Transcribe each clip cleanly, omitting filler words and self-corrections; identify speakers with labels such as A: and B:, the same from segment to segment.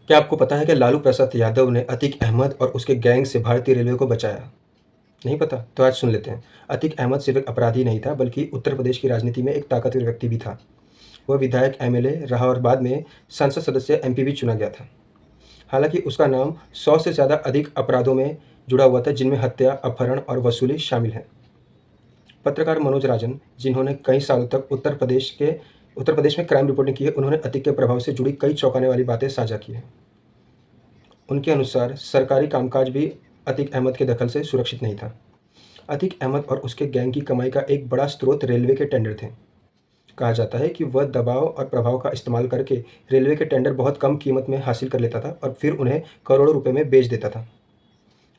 A: क्या आपको पता है कि लालू प्रसाद यादव ने अतीक अहमद और उसके गैंग से भारतीय रेलवे को बचाया? नहीं पता? तो आज सुन लेते हैं। अतीक अहमद सिर्फ एक अपराधी नहीं था, बल्कि उत्तर प्रदेश की राजनीति में एक ताकतवर व्यक्ति भी था। वह विधायक, एमएलए रहा और बाद में संसद सदस्य, एमपी भी चुना गया था। हालांकि उसका नाम 100 से ज़्यादा अधिक अपराधों में जुड़ा हुआ था, जिनमें हत्या, अपहरण और वसूली शामिल है। पत्रकार मनोज राजन, जिन्होंने कई सालों तक उत्तर प्रदेश में क्राइम रिपोर्टिंग की है, उन्होंने अतीक के प्रभाव से जुड़ी कई चौंकाने वाली बातें साझा की हैं। उनके अनुसार सरकारी कामकाज भी अतीक अहमद के दखल से सुरक्षित नहीं था। अतीक अहमद और उसके गैंग की कमाई का एक बड़ा स्रोत रेलवे के टेंडर थे। कहा जाता है कि वह दबाव और प्रभाव का इस्तेमाल करके रेलवे के टेंडर बहुत कम कीमत में हासिल कर लेता था और फिर उन्हें करोड़ों रुपए में बेच देता था।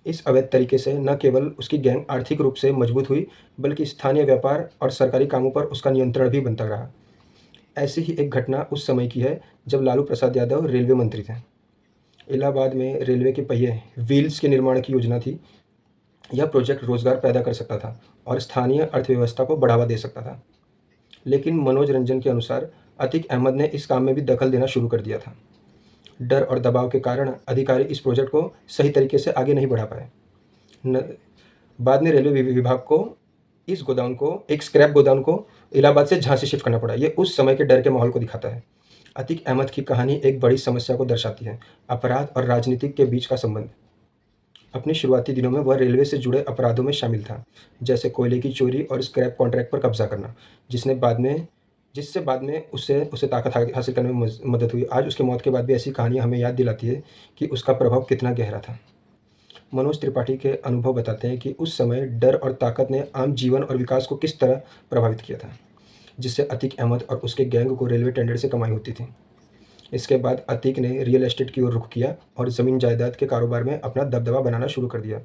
A: इस अवैध तरीके से न केवल उसकी गैंग आर्थिक रूप से मजबूत हुई, बल्कि स्थानीय व्यापार और सरकारी कामों पर उसका नियंत्रण भी बनता रहा। ऐसी ही एक घटना उस समय की है जब लालू प्रसाद यादव रेलवे मंत्री थे। इलाहाबाद में रेलवे के पहिए व्हील्स के निर्माण की योजना थी। यह प्रोजेक्ट रोजगार पैदा कर सकता था और स्थानीय अर्थव्यवस्था को बढ़ावा दे सकता था। लेकिन मनोज रंजन के अनुसार अतीक अहमद ने इस काम में भी दखल देना शुरू कर दिया था। डर और दबाव के कारण अधिकारी इस प्रोजेक्ट को सही तरीके से आगे नहीं बढ़ा पाए। न बाद में रेलवे विभाग को इस गोदाम को एक स्क्रैप गोदाम को इलाहाबाद से झांसी शिफ्ट करना पड़ा। ये उस समय के डर के माहौल को दिखाता है। अतीक अहमद की कहानी एक बड़ी समस्या को दर्शाती है, अपराध और राजनीति के बीच का संबंध। अपने शुरुआती दिनों में वह रेलवे से जुड़े अपराधों में शामिल था, जैसे कोयले की चोरी और स्क्रैप कॉन्ट्रैक्ट पर कब्जा करना, जिससे बाद में उसे उसे ताकत हासिल करने में मदद हुई। आज उसकी मौत के बाद भी ऐसी कहानियाँ हमें याद दिलाती है कि उसका प्रभाव कितना गहरा था। मनोज त्रिपाठी के अनुभव बताते हैं कि उस समय डर और ताकत ने आम जीवन और विकास को किस तरह प्रभावित किया था, जिससे अतीक अहमद और उसके गैंग को रेलवे टेंडर से कमाई होती थी। इसके बाद अतीक ने रियल एस्टेट की ओर रुख किया और ज़मीन जायदाद के कारोबार में अपना दबदबा बनाना शुरू कर दिया।